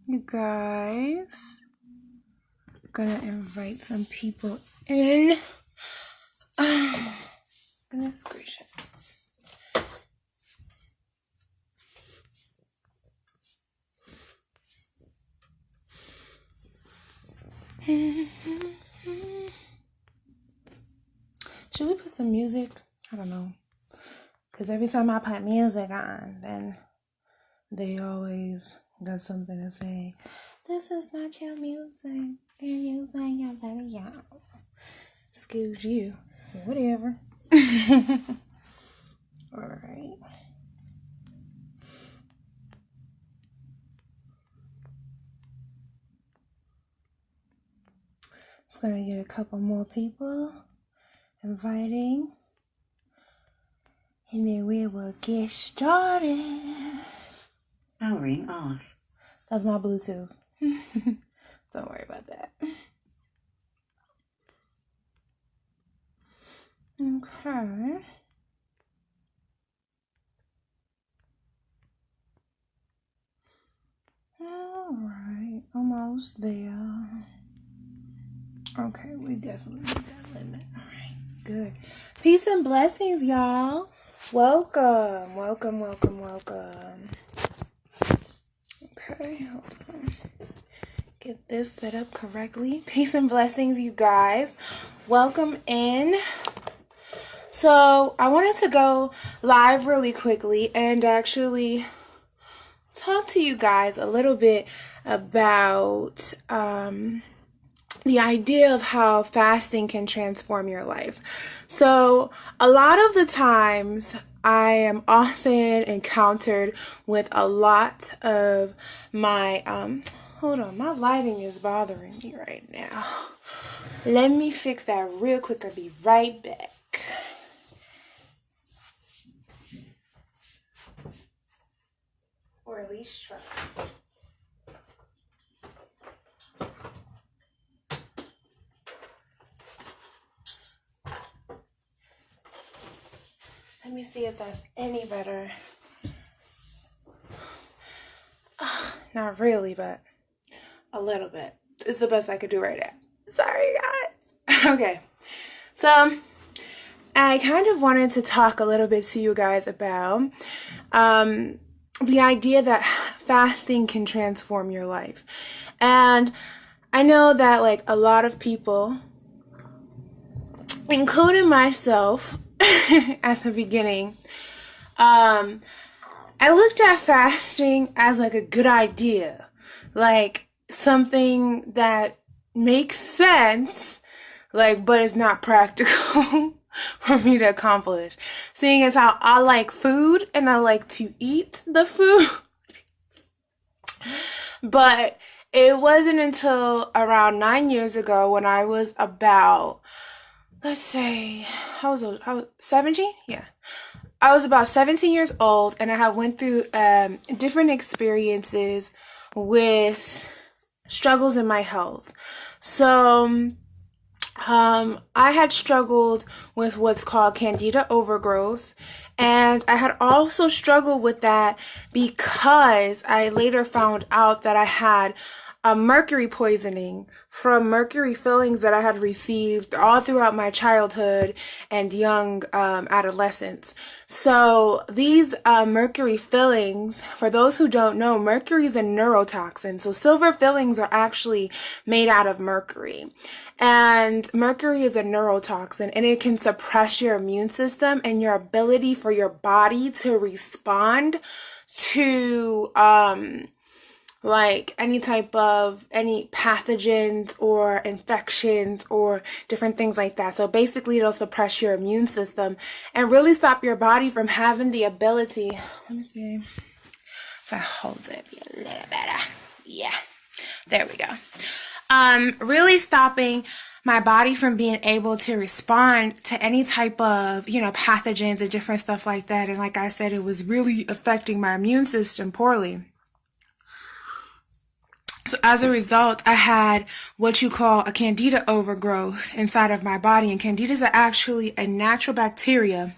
You guys, gonna invite some people in. Goodness gracious. Should we put some music? I don't know. Because every time I put music on, then they always got something to say. This is not your music. You're using your videos. Excuse you. Whatever. Alright. Just gonna get a couple more people inviting. And then we will get started. Powering off. That's my Bluetooth. Don't worry about that. Okay. Alright, almost there. Okay, we definitely need that limit. Alright, good. Peace and blessings, y'all. Welcome, welcome, welcome, welcome. Okay, hold on. Get this set up correctly. Peace and blessings, you guys. Welcome in. So, I wanted to go live really quickly and actually talk to you guys a little bit about the idea of how fasting can transform your life. So a lot of the times I am often encountered with a lot of my, hold on, my lighting is bothering me right now. Let me fix that real quick. I'll be right back. Or at least try. Let me see if that's any better. Not really, but a little bit. It's the best I could do right now. Sorry, guys. Okay. So, I kind of wanted to talk a little bit to you guys about the idea that fasting can transform your life. And I know that like a lot of people, including myself, at the beginning, I looked at fasting as like a good idea, like something that makes sense, like, but it's not practical for me to accomplish, seeing as how I like food and I like to eat the food. But it wasn't until around 9 years ago when I was about, let's say, I was 17? Yeah. I was about 17 years old and I had went through different experiences with struggles in my health. So I had struggled with what's called candida overgrowth, and I had also struggled with that because I later found out that I had mercury poisoning from mercury fillings that I had received all throughout my childhood and young adolescence. So these mercury fillings, for those who don't know, mercury is a neurotoxin. So silver fillings are actually made out of mercury. And mercury is a neurotoxin, and it can suppress your immune system and your ability for your body to respond to like any pathogens or infections or different things like that. So basically it'll suppress your immune system and really stop your body from having the ability. Let me see if I hold it a little better. Yeah, there we go. Really stopping my body from being able to respond to any type of, pathogens and different stuff like that. And like I said, it was really affecting my immune system poorly. So as a result, I had what you call a candida overgrowth inside of my body. And candidas are actually a natural bacteria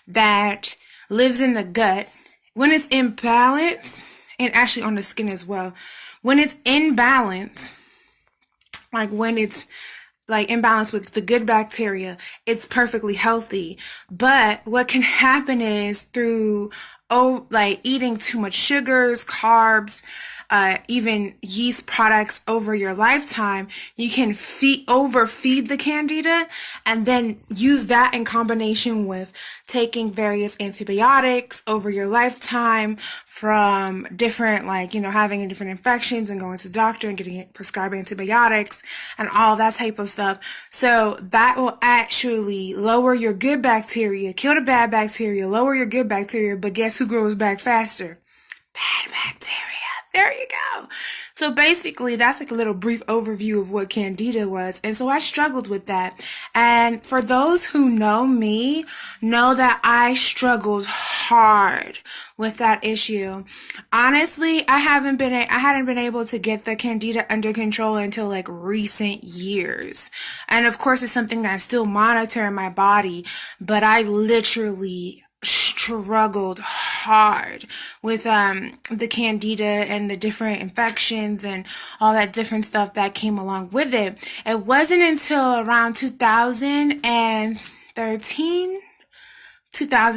that lives in the gut. When it's in balance, and actually on the skin as well, when it's in balance, like when it's like in balance with the good bacteria, it's perfectly healthy. But what can happen is through like eating too much sugars, carbs, even yeast products over your lifetime, you can overfeed the candida and then use that in combination with taking various antibiotics over your lifetime from different, like, having different infections and going to the doctor and getting prescribed antibiotics and all that type of stuff. So that will actually lower your good bacteria, kill the bad bacteria, lower your good bacteria, but guess who grows back faster? Bad bacteria. There you go. So basically, that's like a little brief overview of what candida was. And so I struggled with that. And for those who know me, know that I struggled hard with that issue. Honestly, I hadn't been able to get the candida under control until like recent years. And of course, it's something that I still monitor in my body, but I literally struggled hard with the candida and the different infections and all that different stuff that came along with it. It wasn't until around 2013,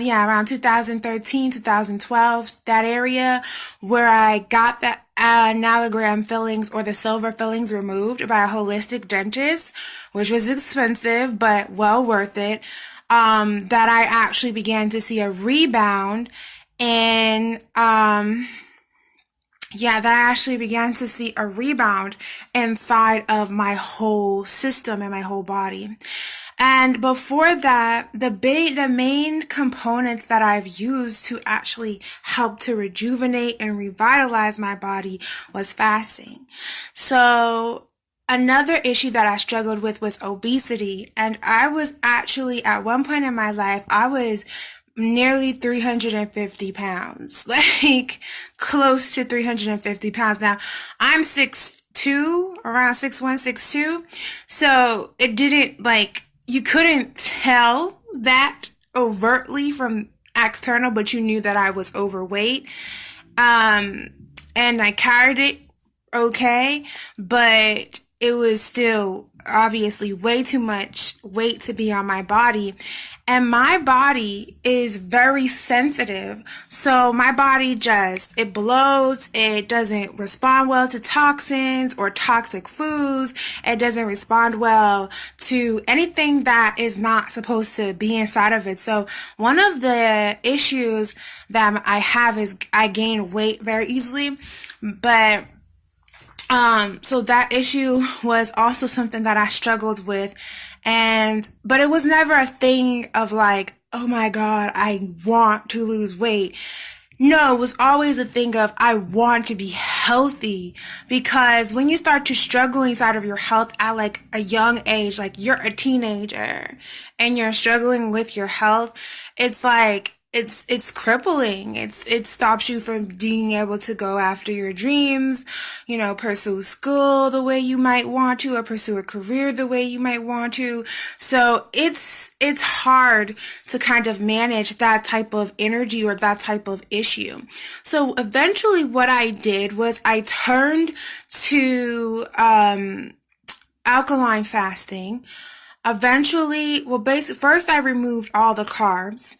around 2013, 2012, that area, where I got that analogram fillings or the silver fillings removed by a holistic dentist, which was expensive but well worth it. That I actually began to see a rebound and inside of my whole system and my whole body. And before that, the main components that I've used to actually help to rejuvenate and revitalize my body was fasting. So another issue that I struggled with was obesity. And I was actually, at one point in my life, I was nearly 350 pounds, like close to 350 pounds. Now, I'm 6'2", around 6'1", 6'2". So it didn't, like, you couldn't tell that overtly from external, but you knew that I was overweight. And I carried it okay, but it was still obviously way too much weight to be on my body. And my body is very sensitive. So my body it bloats. It doesn't respond well to toxins or toxic foods. It doesn't respond well to anything that is not supposed to be inside of it. So one of the issues that I have is I gain weight very easily, but so that issue was also something that I struggled with. But it was never a thing of like, oh my God, I want to lose weight. No, it was always a thing of, I want to be healthy. Because when you start to struggle inside of your health at like a young age, like you're a teenager and you're struggling with your health, it's like, it's crippling. It stops you from being able to go after your dreams, pursue school the way you might want to, or pursue a career the way you might want to. So it's hard to kind of manage that type of energy or that type of issue. So eventually what I did was I turned to alkaline fasting. Eventually, first I removed all the carbs.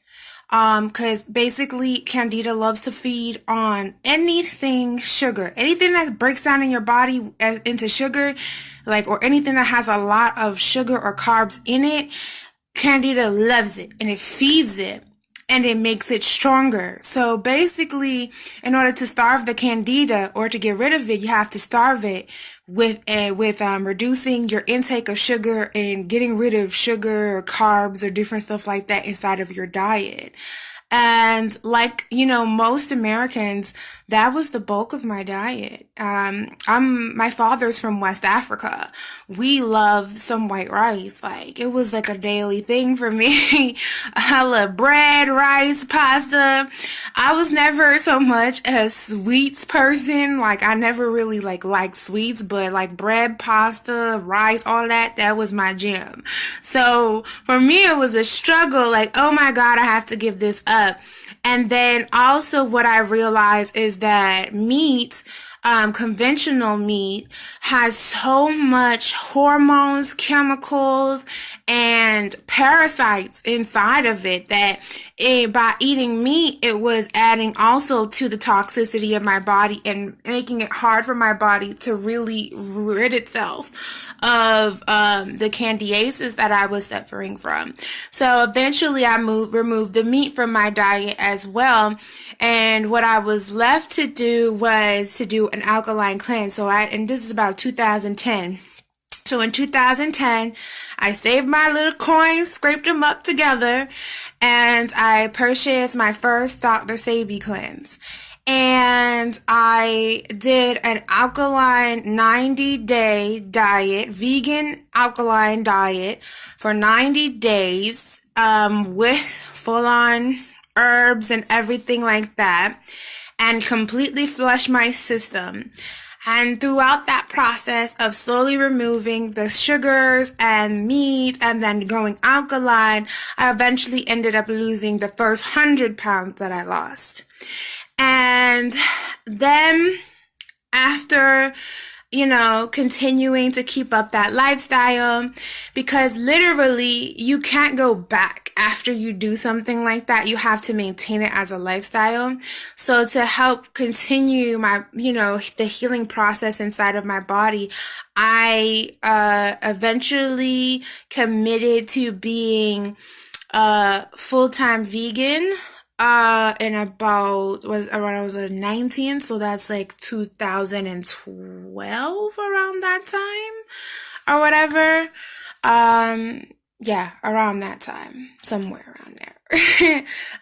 Cause basically Candida loves to feed on anything sugar, anything that breaks down in your body into sugar, or anything that has a lot of sugar or carbs in it. Candida loves it and it feeds it and it makes it stronger. So basically, in order to starve the Candida or to get rid of it, you have to starve it with reducing your intake of sugar and getting rid of sugar or carbs or different stuff like that inside of your diet. And most Americans, that was the bulk of my diet. My father's from West Africa. We love some white rice. It was like a daily thing for me. I love bread, rice, pasta. I was never so much a sweets person. I never really liked sweets, but bread, pasta, rice, all that was my jam. So for me, it was a struggle. Oh my God, I have to give this up. And then also what I realized is that meat, conventional meat has so much hormones, chemicals, and parasites inside of it that by eating meat, it was adding also to the toxicity of my body and making it hard for my body to really rid itself of the candiasis that I was suffering from. So eventually I removed the meat from my diet as well. And what I was left to do was to do an alkaline cleanse. And this is about 2010. So in 2010, I saved my little coins, scraped them up together, and I purchased my first Dr. Sebi cleanse. And I did an alkaline 90-day diet, vegan alkaline diet for 90 days, with full-on herbs and everything like that, and completely flushed my system. And throughout that process of slowly removing the sugars and meat and then going alkaline, I eventually ended up losing the first 100 pounds that I lost. And then after, continuing to keep up that lifestyle, because literally you can't go back after you do something like that. You have to maintain it as a lifestyle. So to help continue my, the healing process inside of my body, I eventually committed to being full-time vegan in about when I was 19, so that's like 2012, around that time or whatever. Yeah, around that time, somewhere around there.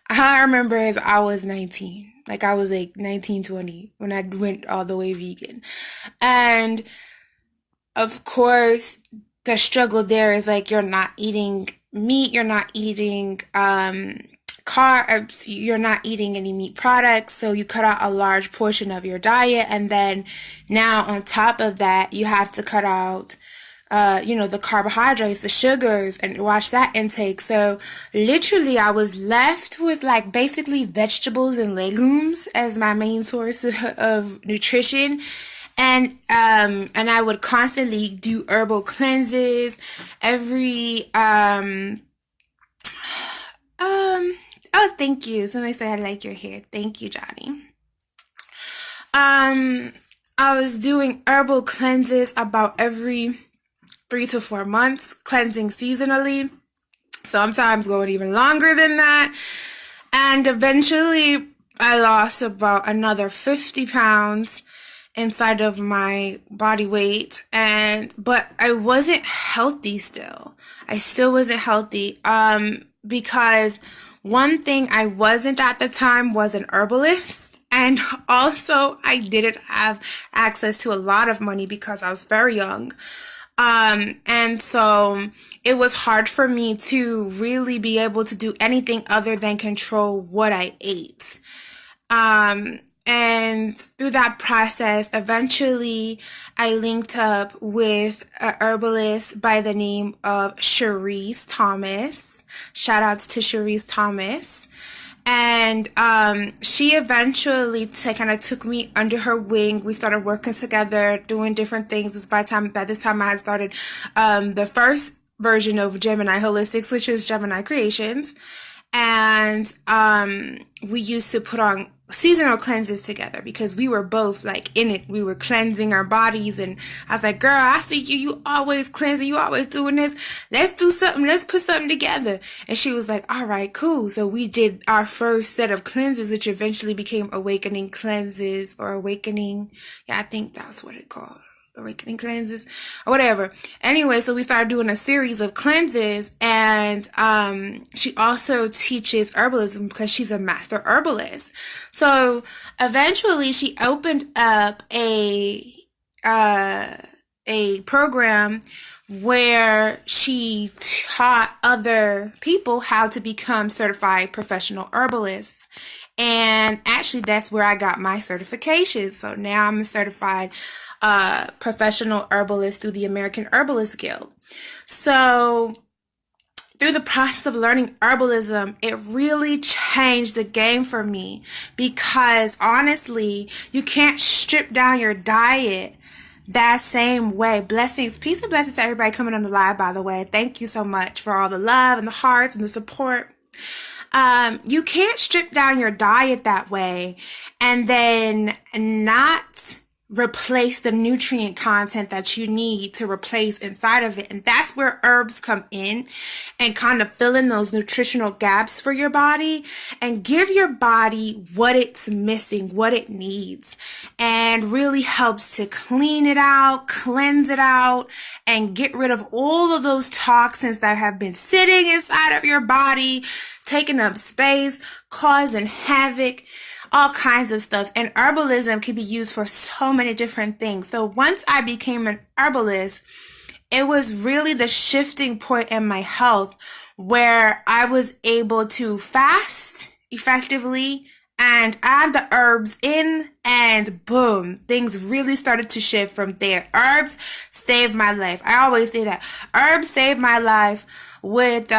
All I remember is I was 19. Like I was like 19, 20 when I went all the way vegan. And of course, the struggle there is like you're not eating meat, you're not eating carbs, you're not eating any meat products, so you cut out a large portion of your diet, and then now on top of that, you have to cut out the carbohydrates, the sugars, and watch that intake. So literally I was left with like basically vegetables and legumes as my main source of nutrition. And I would constantly do herbal cleanses every, oh, thank you. Somebody said I like your hair. Thank you, Johnny. I was doing herbal cleanses about every 3 to 4 months, cleansing seasonally, sometimes going even longer than that. And eventually I lost about another 50 pounds inside of my body weight, but I wasn't healthy still. I still wasn't healthy, because one thing I wasn't at the time was an herbalist. And also I didn't have access to a lot of money because I was very young. And so it was hard for me to really be able to do anything other than control what I ate. And through that process, eventually I linked up with a herbalist by the name of Cherise Thomas. Shout outs to Cherise Thomas. And she eventually kind of took me under her wing. We started working together, doing different things. By this time I had started the first version of Gemini Holistics, which was Gemini Creations. And we used to put on seasonal cleanses together because we were both like in it. We were cleansing our bodies, and I was like, girl, I see you always cleansing, you always doing this. Let's do something. Let's put something together. And she was like, all right, cool. So we did our first set of cleanses, which eventually became awakening cleanses or awakening. Yeah, I think that's what it called. Awakening cleanses or whatever. Anyway, so we started doing a series of cleanses, and she also teaches herbalism because she's a master herbalist. So eventually she opened up a program where she taught other people how to become certified professional herbalists. And actually that's where I got my certification. So now I'm a certified professional herbalist through the American Herbalist Guild. So through the process of learning herbalism, it really changed the game for me because honestly, you can't strip down your diet that same way. Blessings, peace and blessings to everybody coming on the live, by the way. Thank you so much for all the love and the hearts and the support. You can't strip down your diet that way and then not replace the nutrient content that you need to replace inside of it. And that's where herbs come in and kind of fill in those nutritional gaps for your body and give your body what it's missing, what it needs, and really helps to clean it out, cleanse it out, and get rid of all of those toxins that have been sitting inside of your body, taking up space, causing havoc, all kinds of stuff. And herbalism can be used for so many different things. So once I became an herbalist, it was really the shifting point in my health where I was able to fast effectively and add the herbs in, and boom, things really started to shift from there. Herbs saved my life. I always say that. Herbs saved my life with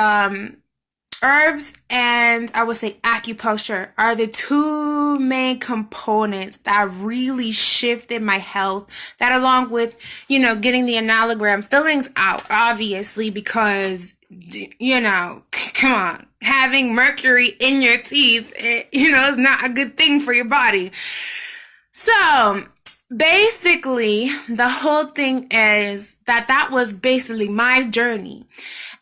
herbs and I would say acupuncture are the two main components that really shifted my health. That along with, getting the analogram fillings out, obviously, because, come on, having mercury in your teeth, is not a good thing for your body. So basically, the whole thing is that was basically my journey.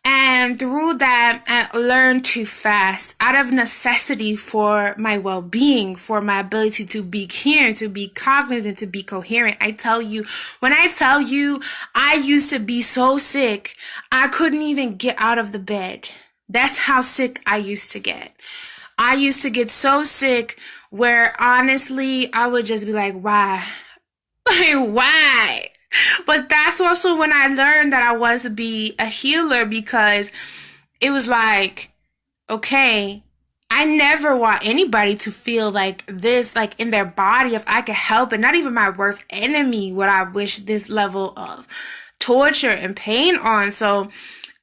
And through that, I learned to fast out of necessity for my well-being, for my ability to be here, to be cognizant, to be coherent. When I tell you, I used to be so sick, I couldn't even get out of the bed. That's how sick I used to get. I used to get so sick where honestly, I would just be like, why? Why? But that's also when I learned that I wanted to be a healer, because it was like, okay, I never want anybody to feel like this, like in their body, if I could help it. Not even my worst enemy would I wish this level of torture and pain on. So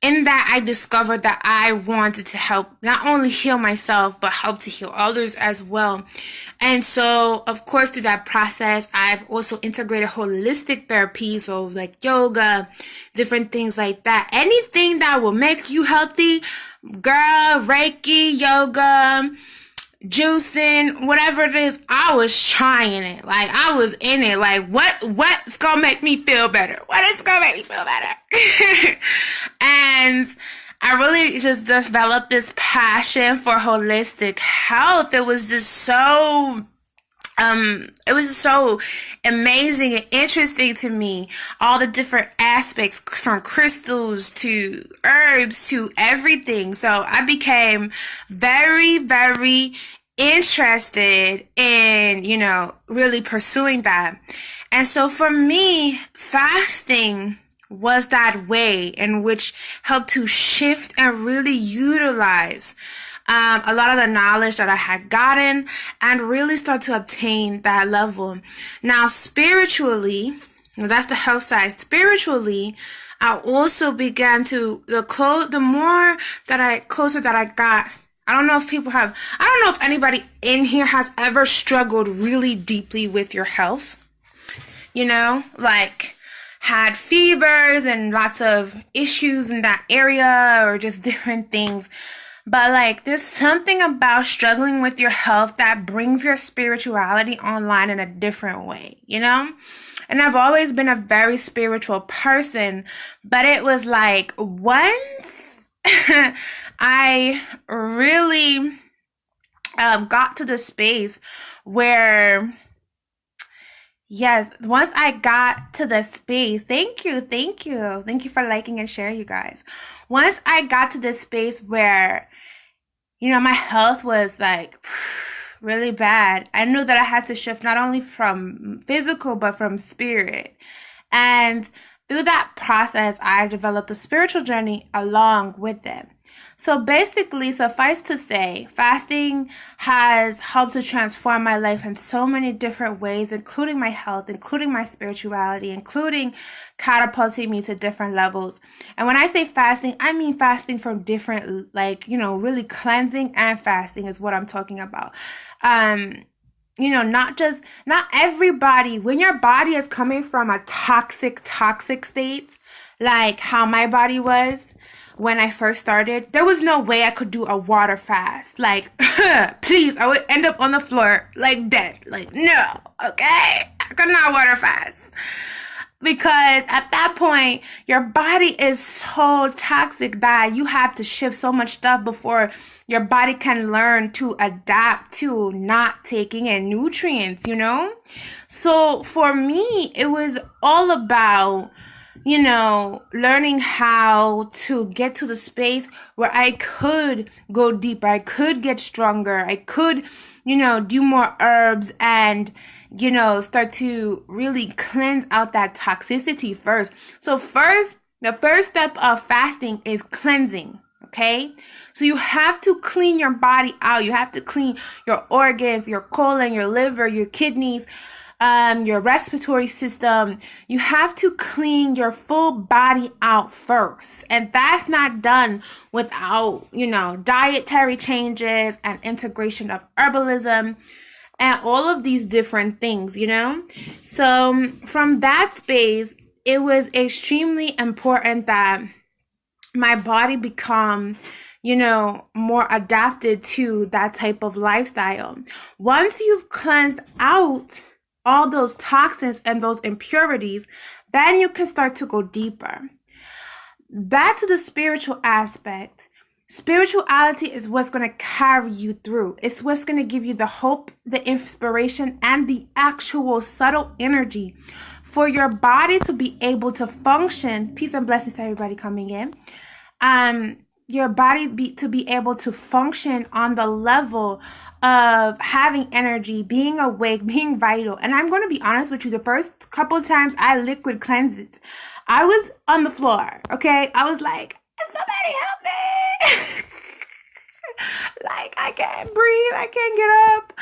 in that, I discovered that I wanted to help not only heal myself, but help to heal others as well. And so, of course, through that process, I've also integrated holistic therapy, so like yoga, different things like that. Anything that will make you healthy, girl, Reiki, yoga, juicing, whatever it is, I was trying it. Like, I was in it. Like, what's gonna make me feel better? What is gonna make me feel better? And I really just developed this passion for holistic health. It was just so amazing and interesting to me. All the different aspects, from crystals to herbs to everything. So I became very, very interested in, really pursuing that. And so for me, fasting was that way in which helped to shift and really utilize a lot of the knowledge that I had gotten and really start to obtain that level. Now, spiritually, that's the health side. Spiritually, I also began to, closer that I got, I don't know if anybody in here has ever struggled really deeply with your health, like had fevers and lots of issues in that area or just different things. But like, there's something about struggling with your health that brings your spirituality online in a different way, And I've always been a very spiritual person, but it was like once I really got to the space where, once I got to the space, thank you for liking and sharing, you guys. Once I got to this space where, my health was like really bad, I knew that I had to shift not only from physical, but from spirit. And through that process, I developed a spiritual journey along with it. So basically, suffice to say, fasting has helped to transform my life in so many different ways, including my health, including my spirituality, including catapulting me to different levels. And when I say fasting, I mean fasting from different, like, really cleansing and fasting is what I'm talking about. Not everybody, when your body is coming from a toxic state, like how my body was when I first started, there was no way I could do a water fast. Like, please, I would end up on the floor, like dead. Like, no, okay? I could not water fast. Because at that point, your body is so toxic that you have to shift so much stuff before your body can learn to adapt to not taking in nutrients, So for me, it was all about, learning how to get to the space where I could go deeper, I could get stronger, I could, do more herbs and, start to really cleanse out that toxicity first. So the first step of fasting is cleansing, okay? So you have to clean your body out. You have to clean your organs, your colon, your liver, your kidneys, your respiratory system. You have to clean your full body out first. And that's not done without, dietary changes and integration of herbalism and all of these different things, So from that space, it was extremely important that my body become, more adapted to that type of lifestyle. Once you've cleansed out all those toxins and those impurities, then you can start to go deeper. Back to the spiritual aspect. Spirituality is what's going to carry you through. It's what's going to give you the hope, the inspiration, and the actual subtle energy for your body to be able to function. Peace and blessings to everybody coming in. Your body to be able to function on the level of having energy, being awake, being vital. And I'm going to be honest with you, the first couple of times I liquid cleansed it, I was on the floor, okay? I was like, somebody help me. Like, I can't breathe, I can't get up,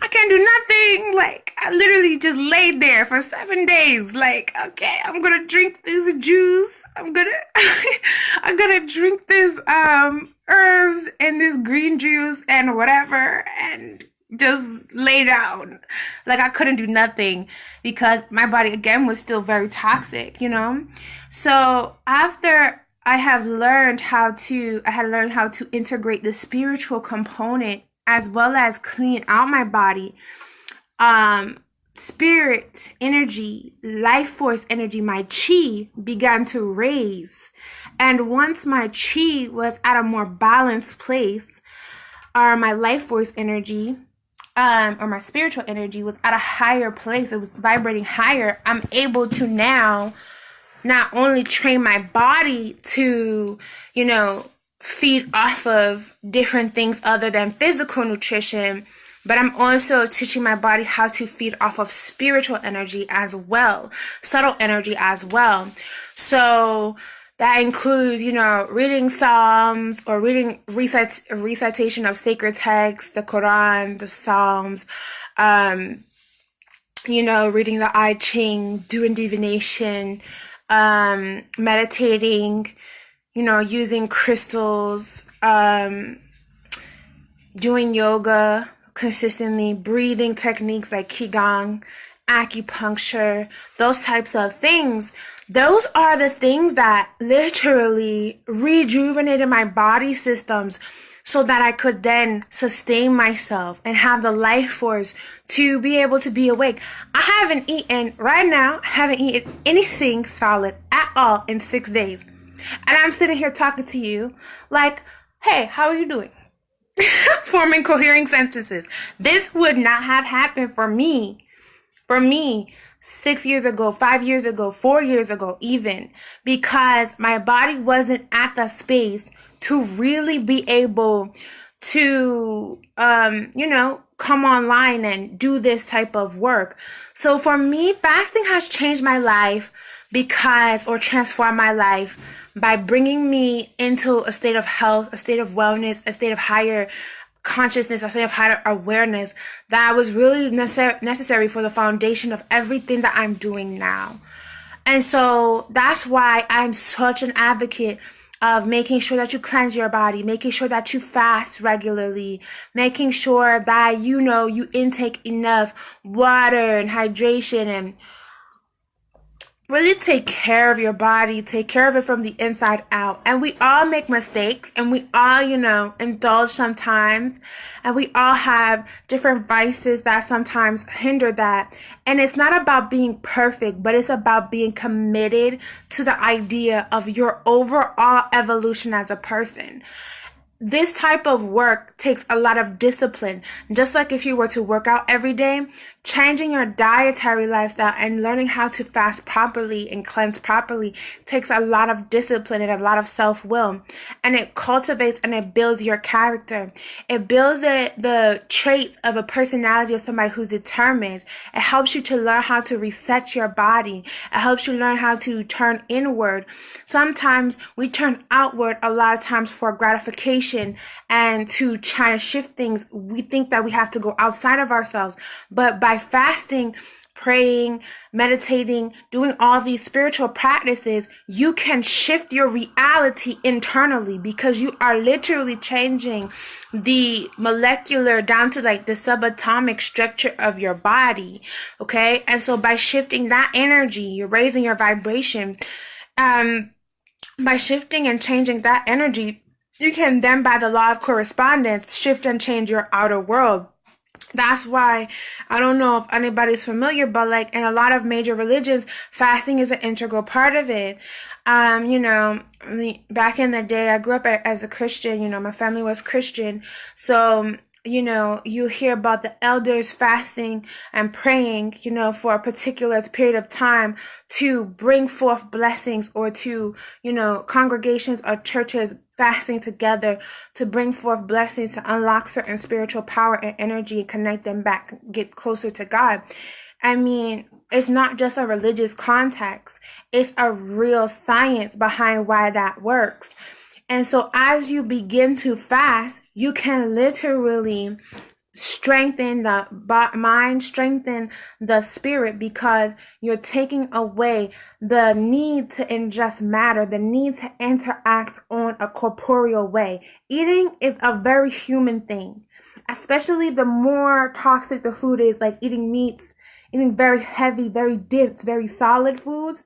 I can't do nothing. Like, I literally just laid there for 7 days. Like, okay, I'm gonna drink this juice, I'm gonna drink this herbs and this green juice and whatever, and just lay down. Like, I couldn't do nothing because my body again was still very toxic, So after I had learned how to integrate the spiritual component as well as clean out my body. Spirit energy, life force energy, my chi began to raise. And once my chi was at a more balanced place, or my life force energy, or my spiritual energy was at a higher place, it was vibrating higher, I'm able to now not only train my body to, feed off of different things other than physical nutrition, but I'm also teaching my body how to feed off of spiritual energy as well, subtle energy as well. So that includes, reading Psalms or reading recitation of sacred texts, the Quran, the Psalms, reading the I Ching, doing divination, meditating, using crystals, doing yoga consistently, breathing techniques like Qigong, acupuncture, those types of things. Those are the things that literally rejuvenated my body systems so that I could then sustain myself and have the life force to be able to be awake. I haven't eaten anything solid at all in 6 days. And I'm sitting here talking to you like, hey, how are you doing? Forming coherent sentences. This would not have happened for me 6 years ago, 5 years ago, 4 years ago even, because my body wasn't at the space to really be able to, come online and do this type of work. So for me, fasting has changed my life or transform my life by bringing me into a state of health, a state of wellness, a state of higher consciousness, a state of higher awareness that was really necessary for the foundation of everything that I'm doing now. And so that's why I'm such an advocate of making sure that you cleanse your body, making sure that you fast regularly, making sure that you intake enough water and hydration, and really take care of your body, take care of it from the inside out. And we all make mistakes, and we all, indulge sometimes, and we all have different vices that sometimes hinder that. And it's not about being perfect, but it's about being committed to the idea of your overall evolution as a person. This type of work takes a lot of discipline. Just like if you were to work out every day, changing your dietary lifestyle and learning how to fast properly and cleanse properly takes a lot of discipline and a lot of self-will. And it cultivates and it builds your character. It builds the traits of a personality of somebody who's determined. It helps you to learn how to reset your body. It helps you learn how to turn inward. Sometimes we turn outward a lot of times for gratification and to try to shift things. We think that we have to go outside of ourselves, but by fasting, praying, meditating, doing all these spiritual practices, you can shift your reality internally, because you are literally changing the molecular down to like the subatomic structure of your body. Okay. And so by shifting that energy, you're raising your vibration. By shifting and changing that energy, you can then, by the law of correspondence, shift and change your outer world. That's why, I don't know if anybody's familiar, but like in a lot of major religions, fasting is an integral part of it. Back in the day, I grew up as a Christian, my family was Christian. So, you hear about the elders fasting and praying, for a particular period of time to bring forth blessings, or to, congregations or churches fasting together to bring forth blessings, to unlock certain spiritual power and energy and connect them back, get closer to God. I mean, it's not just a religious context. It's a real science behind why that works. And so as you begin to fast, you can literally strengthen the mind, strengthen the spirit, because you're taking away the need to ingest matter, the need to interact on a corporeal way. Eating is a very human thing, especially the more toxic the food is, like eating meats, eating very heavy, very dense, very solid foods.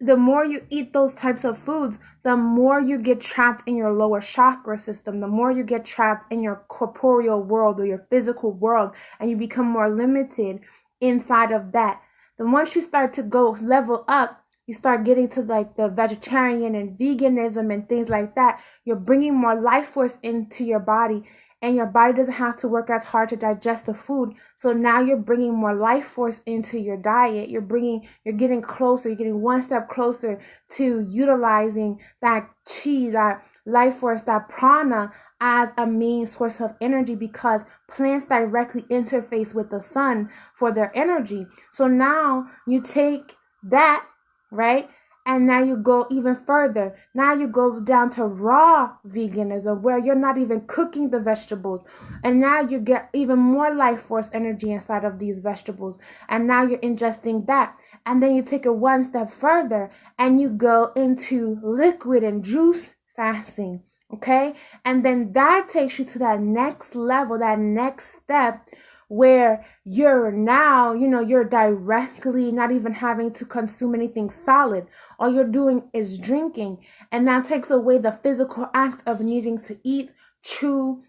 The more you eat those types of foods, the more you get trapped in your lower chakra system, the more you get trapped in your corporeal world or your physical world, and you become more limited inside of that. Then once you start to go level up, you start getting to like the vegetarian and veganism and things like that. You're bringing more life force into your body, and your body doesn't have to work as hard to digest the food. So now you're bringing more life force into your diet. You're getting closer, you're getting one step closer to utilizing that chi, that life force, that prana as a main source of energy, because plants directly interface with the sun for their energy. So now you take that, right? And now you go even further. Now you go down to raw veganism, where you're not even cooking the vegetables. And now you get even more life force energy inside of these vegetables. And now you're ingesting that. And then you take it one step further and you go into liquid and juice fasting. Okay? And then that takes you to that next level, that next step, where you're now, you're directly not even having to consume anything solid. All you're doing is drinking. And that takes away the physical act of needing to eat, chew,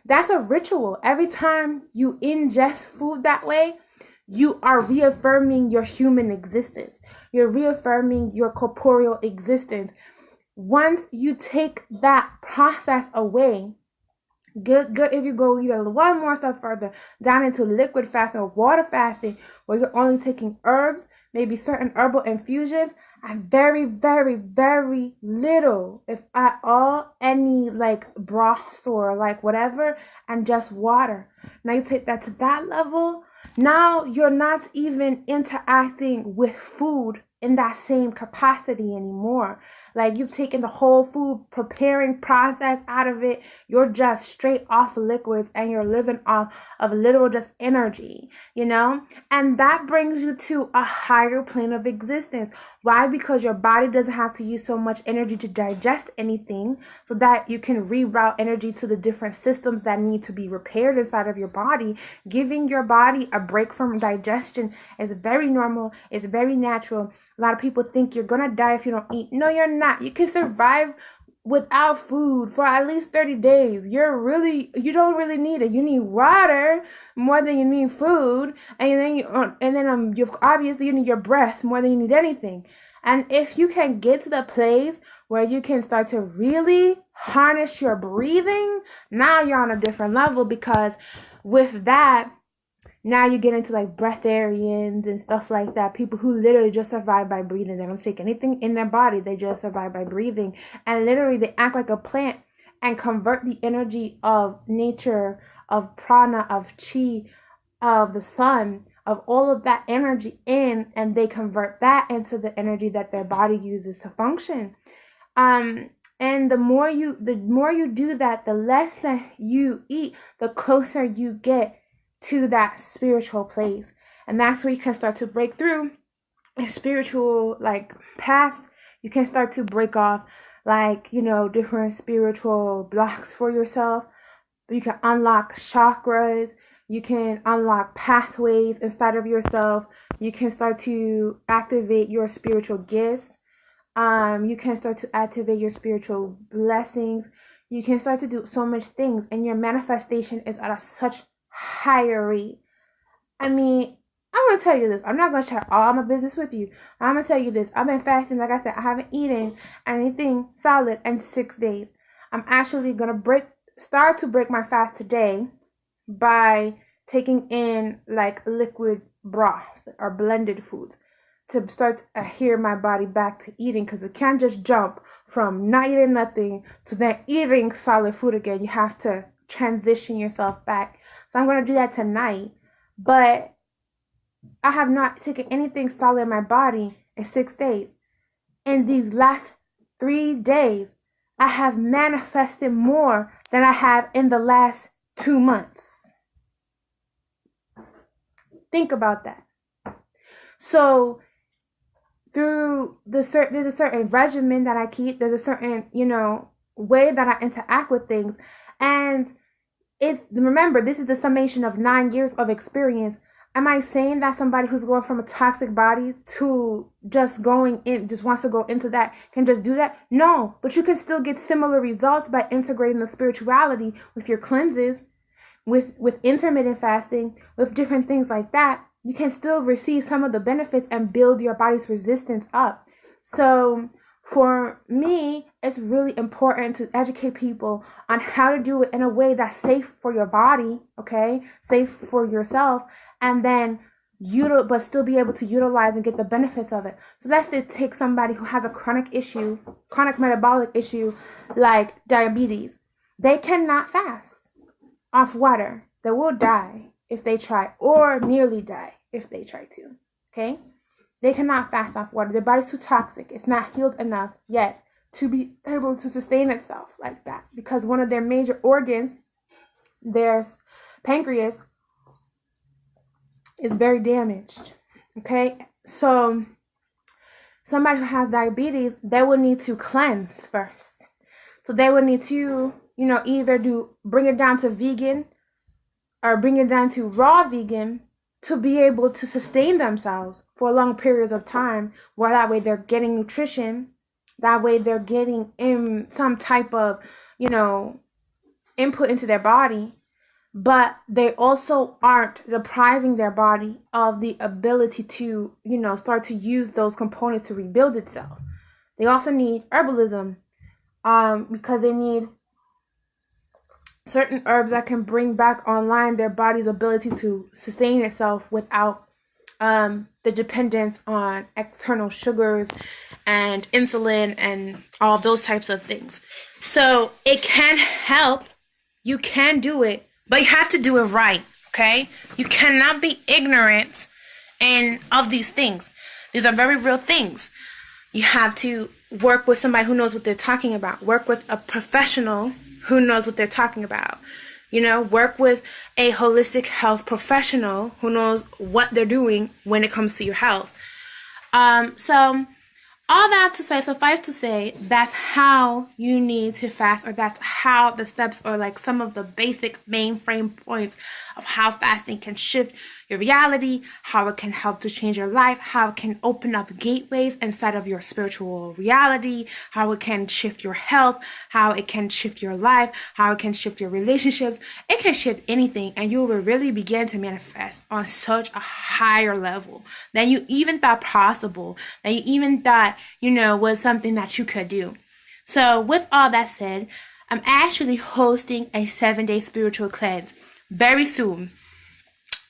that's a ritual. Every time you ingest food that way, you are reaffirming your human existence. You're reaffirming your corporeal existence. Once you take that process away, good if you go either one more step further down into liquid fasting or water fasting, where you're only taking herbs, maybe certain herbal infusions, and very, very, very little, if at all, any like broths or like whatever, and just water. Now you take that to that level. Now you're not even interacting with food in that same capacity anymore. Like, you've taken the whole food preparing process out of it. You're just straight off liquids, and you're living off of literal just energy, you know? And that brings you to a higher plane of existence. Why? Because your body doesn't have to use so much energy to digest anything, so that you can reroute energy to the different systems that need to be repaired inside of your body. Giving your body a break from digestion is very normal. It's very natural. A lot of people think you're gonna die if you don't eat. No, you're not. You can survive without food for at least 30 days. You don't really need it. You need water more than you need food, and then you obviously you need your breath more than you need anything. And if you can get to the place where you can start to really harness your breathing, now you're on a different level, because with that, now you get into like breatharians and stuff like that. People who literally just survive by breathing. They don't take anything in their body. They just survive by breathing. And literally they act like a plant and convert the energy of nature, of prana, of chi, of the sun, of all of that energy in, and they convert that into the energy that their body uses to function. And the more you do that, the less that you eat, the closer you get to that spiritual place. And that's where you can start to break through spiritual like paths. You can start to break off like, different spiritual blocks for yourself. You can unlock chakras. You can unlock pathways inside of yourself. You can start to activate your spiritual gifts. You can start to activate your spiritual blessings. You can start to do so much things, and your manifestation is at such higher rate. I mean, I'm going to tell you this. I'm not going to share all my business with you. I'm going to tell you this. I've been fasting. Like I said, I haven't eaten anything solid in 6 days. I'm actually going to start to break my fast today by taking in like liquid broths or blended foods to start to adhere my body back to eating, because it can't just jump from not eating nothing to then eating solid food again. You have to transition yourself back. So I'm going to do that tonight. But I have not taken anything solid in my body in 6 days. In these last 3 days, I have manifested more than I have in the last 2 months. Think about that. So there's a certain regimen that I keep. There's a certain, way that I interact with things. And remember, this is the summation of 9 years of experience. Am I saying that somebody who's going from a toxic body to just wants to go into that can just do that? No, but you can still get similar results by integrating the spirituality with your cleanses, with intermittent fasting, with different things like that. You can still receive some of the benefits and build your body's resistance up. So for me, it's really important to educate people on how to do it in a way that's safe for your body, okay? Safe for yourself, and then but still be able to utilize and get the benefits of it. So let's say take somebody who has a chronic metabolic issue like diabetes. They cannot fast off water. They will die if they try, or nearly die if they try to, okay? They cannot fast off water. Their body's too toxic. It's not healed enough yet to be able to sustain itself like that, because one of their major organs, their pancreas, is very damaged, okay? So somebody who has diabetes, they would need to cleanse first. So they would need to, either bring it down to vegan or bring it down to raw vegan to be able to sustain themselves for long periods of time, where that way they're getting nutrition, that way they're getting in some type of, input into their body, but they also aren't depriving their body of the ability to, start to use those components to rebuild itself. They also need herbalism, because they need certain herbs that can bring back online their body's ability to sustain itself without the dependence on external sugars and insulin and all those types of things. So it can help. You can do it, but you have to do it right, okay? You cannot be ignorant of these things. These are very real things. You have to work with somebody who knows what they're talking about. Work with a professional who knows what they're talking about. Work with a holistic health professional who knows what they're doing when it comes to your health. So all that to say, suffice to say, that's how you need to fast, or that's how the steps, or like some of the basic mainframe points of how fasting can shift your reality, how it can help to change your life, how it can open up gateways inside of your spiritual reality, how it can shift your health, how it can shift your life, how it can shift your relationships. It can shift anything, and you will really begin to manifest on such a higher level than you even thought possible, than you even thought, was something that you could do. So with all that said, I'm actually hosting a 7-day spiritual cleanse very soon.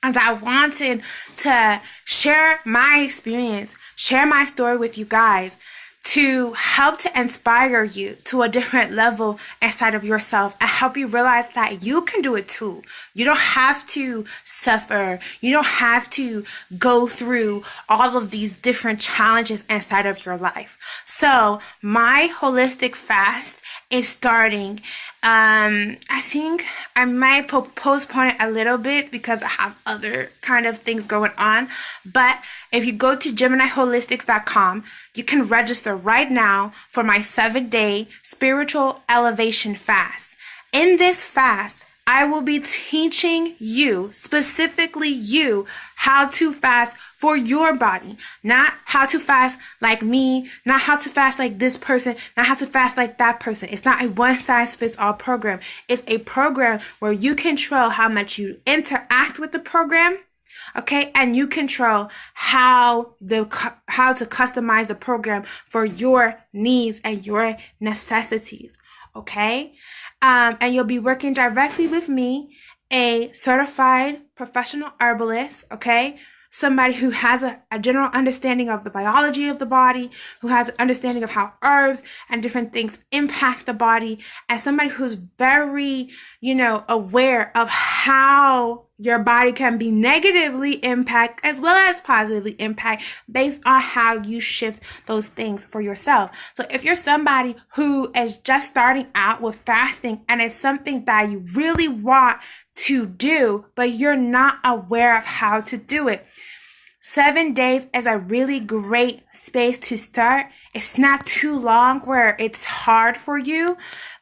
And I wanted to share my experience, share my story with you guys to help to inspire you to a different level inside of yourself and help you realize that you can do it too. You don't have to suffer. You don't have to go through all of these different challenges inside of your life. So my holistic fast is starting. I think I might postpone it a little bit because I have other kind of things going on. But if you go to GeminiHolistics.com, you can register right now for my 7-day spiritual elevation fast. In this fast, I will be teaching you, specifically you, how to fast for your body. Not how to fast like me, not how to fast like this person, not how to fast like that person. It's not a one-size-fits-all program. It's a program where you control how much you interact with the program, okay? And you control how to customize the program for your needs and your necessities, okay? And you'll be working directly with me, a certified professional herbalist, okay? Somebody who has a general understanding of the biology of the body, who has an understanding of how herbs and different things impact the body, and somebody who's very, aware of how your body can be negatively impacted as well as positively impacted based on how you shift those things for yourself. So if you're somebody who is just starting out with fasting and it's something that you really want to do, but you're not aware of how to do it, 7 days is a really great space to start. It's not too long where it's hard for you,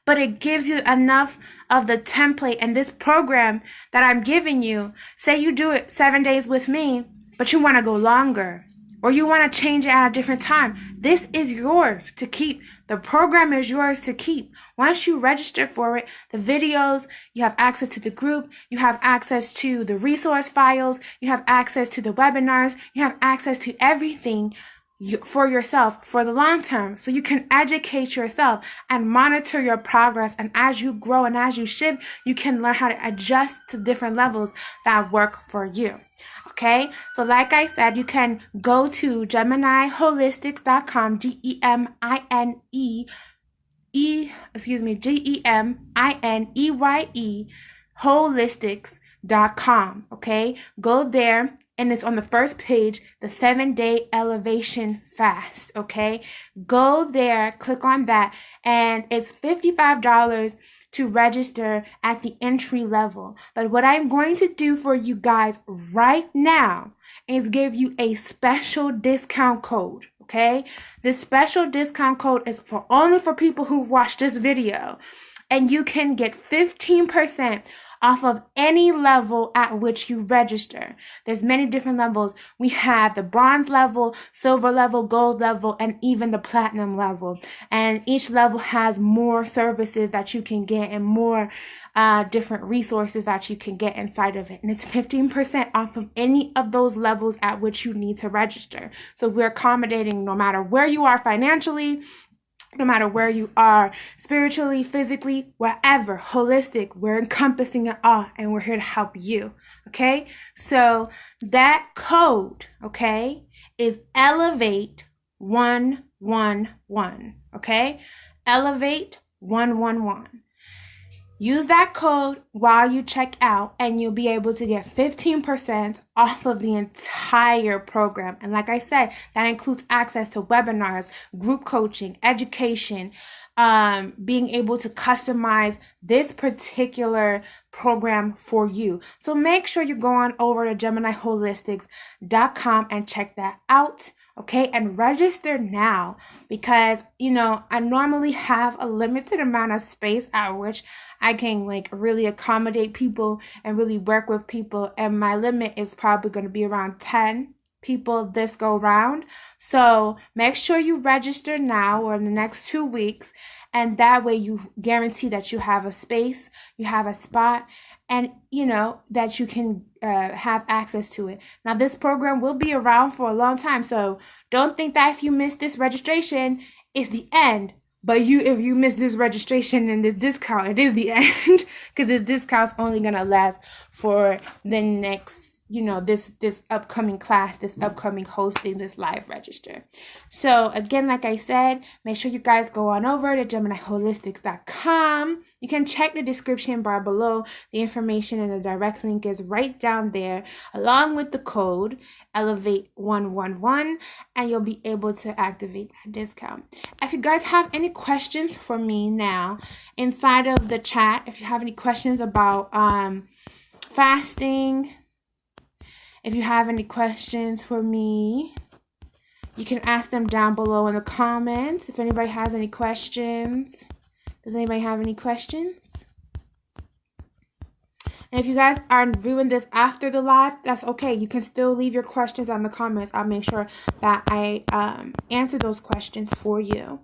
but it gives you enough of the template and this program that I'm giving you. Say you do it 7 days with me, but you want to go longer, or you want to change it at a different time. This is yours to keep. The program is yours to keep. Once you register for it, the videos, you have access to the group, you have access to the resource files, you have access to the webinars, you have access to everything for yourself for the long term, so you can educate yourself and monitor your progress. And as you grow and as you shift, you can learn how to adjust to different levels that work for you. Okay, so like I said, you can go to GeminiHolistics.com, Gemineye holistics.com. Okay, go there. And it's on the first page, the 7-day elevation fast, okay? Go there, click on that, and it's $55 to register at the entry level. But what I'm going to do for you guys right now is give you a special discount code, okay? This special discount code is only for people who've watched this video, and you can get 15% off of any level at which you register. There's many different levels. We have the bronze level, silver level, gold level, and even the platinum level. And each level has more services that you can get and more different resources that you can get inside of it. And it's 15% off of any of those levels at which you need to register. So we're accommodating no matter where you are financially, no matter where you are spiritually, physically, wherever, holistic, we're encompassing it all, and we're here to help you, okay? So that code, okay, is Elevate111, okay? Elevate111. Use that code while you check out, and you'll be able to get 15% off of the entire entire program. And like I said, that includes access to webinars, group coaching, education, being able to customize this particular program for you. So make sure you go on over to GeminiHolistics.com and check that out. Okay, and register now, because I normally have a limited amount of space at which I can really accommodate people and really work with people, and my limit is probably going to be around 10 people this go round. So make sure you register now or in the next 2 weeks, and that way you guarantee that you have a space, you have a spot, and that you can have access to it. Now, this program will be around for a long time, so don't think that if you miss this registration, it's the end. But if you miss this registration and this discount, it is the end, because this discount's only gonna last for the next, this upcoming class, this upcoming hosting, this live register. So again, like I said, make sure you guys go on over to GeminiHolistics.com. You can check the description bar below. The information and the direct link is right down there, along with the code Elevate111, and you'll be able to activate that discount. If you guys have any questions for me now inside of the chat, if you have any questions about fasting, if you have any questions for me, you can ask them down below in the comments. If anybody has any questions. Does anybody have any questions? And if you guys are viewing this after the live, that's okay. You can still leave your questions on the comments. I'll make sure that I answer those questions for you.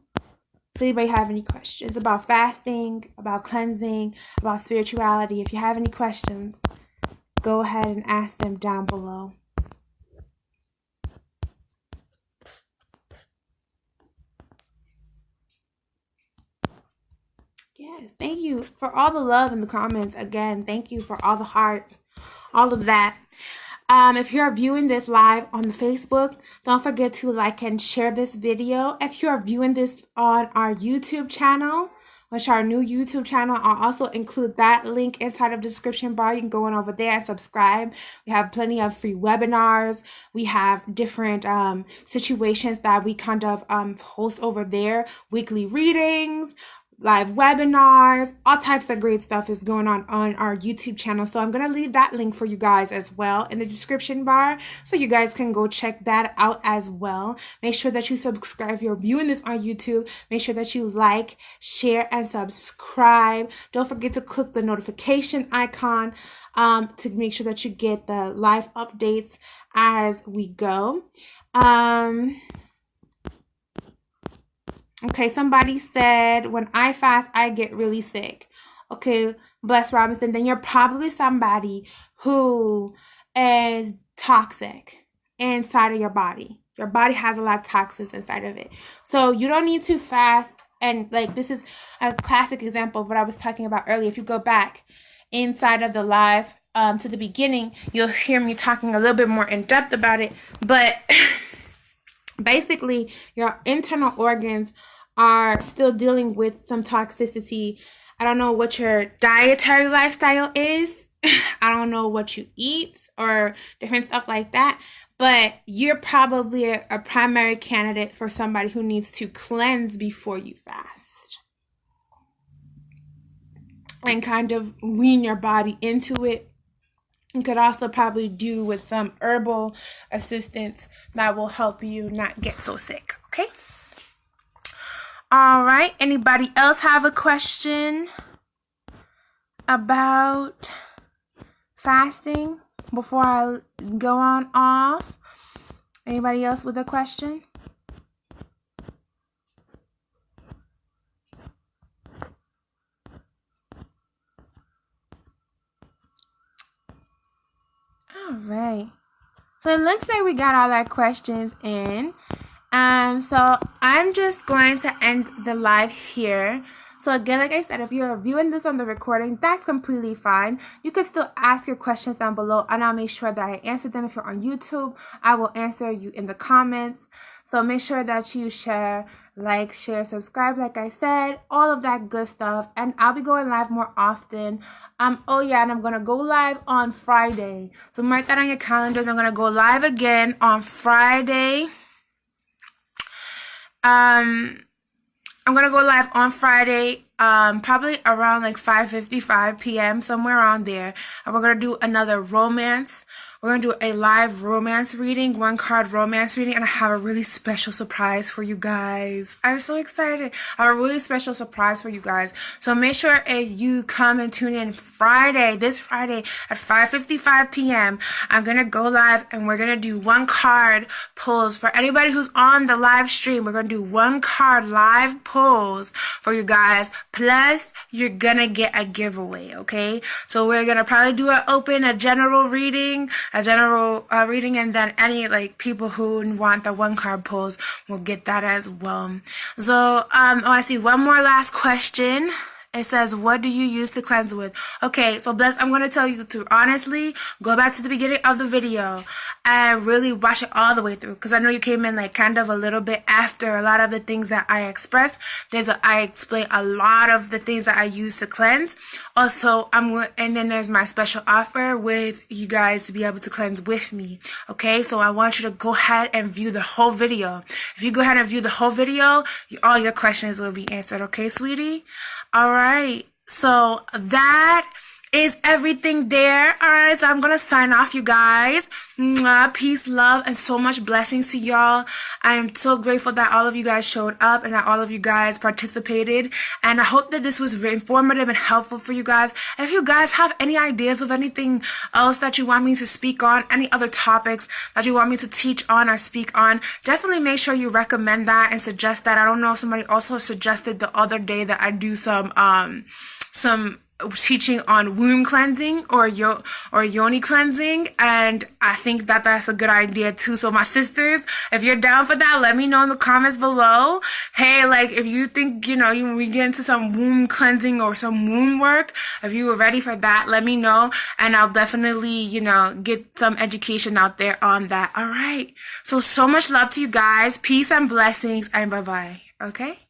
Does anybody have any questions about fasting, about cleansing, about spirituality? If you have any questions, go ahead and ask them down below. Yes, thank you for all the love in the comments. Again, thank you for all the hearts, all of that. If you're viewing this live on the Facebook, don't forget to like and share this video. If you're viewing this on our YouTube channel, which our new YouTube channel, I'll also include that link inside of the description bar. You can go on over there and subscribe. We have plenty of free webinars. We have different situations that we kind of host over there, weekly readings, live webinars, all types of great stuff is going on our YouTube channel. So I'm going to leave that link for you guys as well in the description bar, so you guys can go check that out as well. Make sure that you subscribe. If you're viewing this on YouTube, make sure that you like, share, and subscribe. Don't forget to click the notification icon to make sure that you get the live updates as we go. Okay, somebody said, when I fast, I get really sick. Okay, Bless Robinson, then you're probably somebody who is toxic inside of your body. Your body has a lot of toxins inside of it. So you don't need to fast. And this is a classic example of what I was talking about earlier. If you go back inside of the live to the beginning, you'll hear me talking a little bit more in depth about it. But basically, your internal organs are still dealing with some toxicity. I don't know what your dietary lifestyle is. I don't know what you eat or different stuff like that. But you're probably a primary candidate for somebody who needs to cleanse before you fast, and kind of wean your body into it. You could also probably do with some herbal assistance that will help you not get so sick, okay? All right, anybody else have a question about fasting before I go on off? Anybody else with a question? All right. So it looks like we got all our questions in. So I'm just going to end the live here. So again, like I said, if you're viewing this on the recording, that's completely fine. You can still ask your questions down below, and I'll make sure that I answer them. If you're on YouTube, I will answer you in the comments. So make sure that you share, like, share, subscribe, like I said, all of that good stuff. And I'll be going live more often. Oh yeah, and I'm gonna go live on Friday. So mark that on your calendars. I'm gonna go live again on Friday. I'm gonna go live on Friday, probably around like 5:55 p.m., somewhere around there. And we're gonna do another romance. We're gonna do a live romance reading, 1-card romance reading, and I have a really special surprise for you guys. I'm so excited. I have a really special surprise for you guys. So make sure if you come and tune in Friday, this Friday at 5:55 p.m., I'm gonna go live and we're gonna do 1-card pulls for anybody who's on the live stream. We're gonna do 1-card live pulls for you guys. Plus, you're gonna get a giveaway, okay? So we're gonna probably do a general reading, and then any like people who want the 1-card pulls will get that as well. So, I see one more last question. It says, what do you use to cleanse with? Okay, so Bless, I'm going to tell you to honestly go back to the beginning of the video and really watch it all the way through, because I know you came in like kind of a little bit after a lot of the things that I expressed. I explain a lot of the things that I use to cleanse. Also, and then there's my special offer with you guys to be able to cleanse with me. Okay, so I want you to go ahead and view the whole video. If you go ahead and view the whole video, all your questions will be answered. Okay, sweetie? All right, so that is everything there. All right, so I'm gonna sign off, you guys. Mwah, peace, love, and so much blessings to y'all. I am so grateful that all of you guys showed up and that all of you guys participated, and I hope that this was very informative and helpful for you guys. If you guys have any ideas of anything else that you want me to speak on, any other topics that you want me to teach on or speak on, definitely make sure you recommend that and suggest that. I don't know, somebody also suggested the other day that I do some teaching on womb cleansing or yoni cleansing, and I think that that's a good idea too. So my sisters, if you're down for that, let me know in the comments below. Hey, like if you think, we get into some womb cleansing or some womb work, if you were ready for that, let me know, and I'll definitely, get some education out there on that. All right, so much love to you guys. Peace and blessings, and bye-bye. Okay.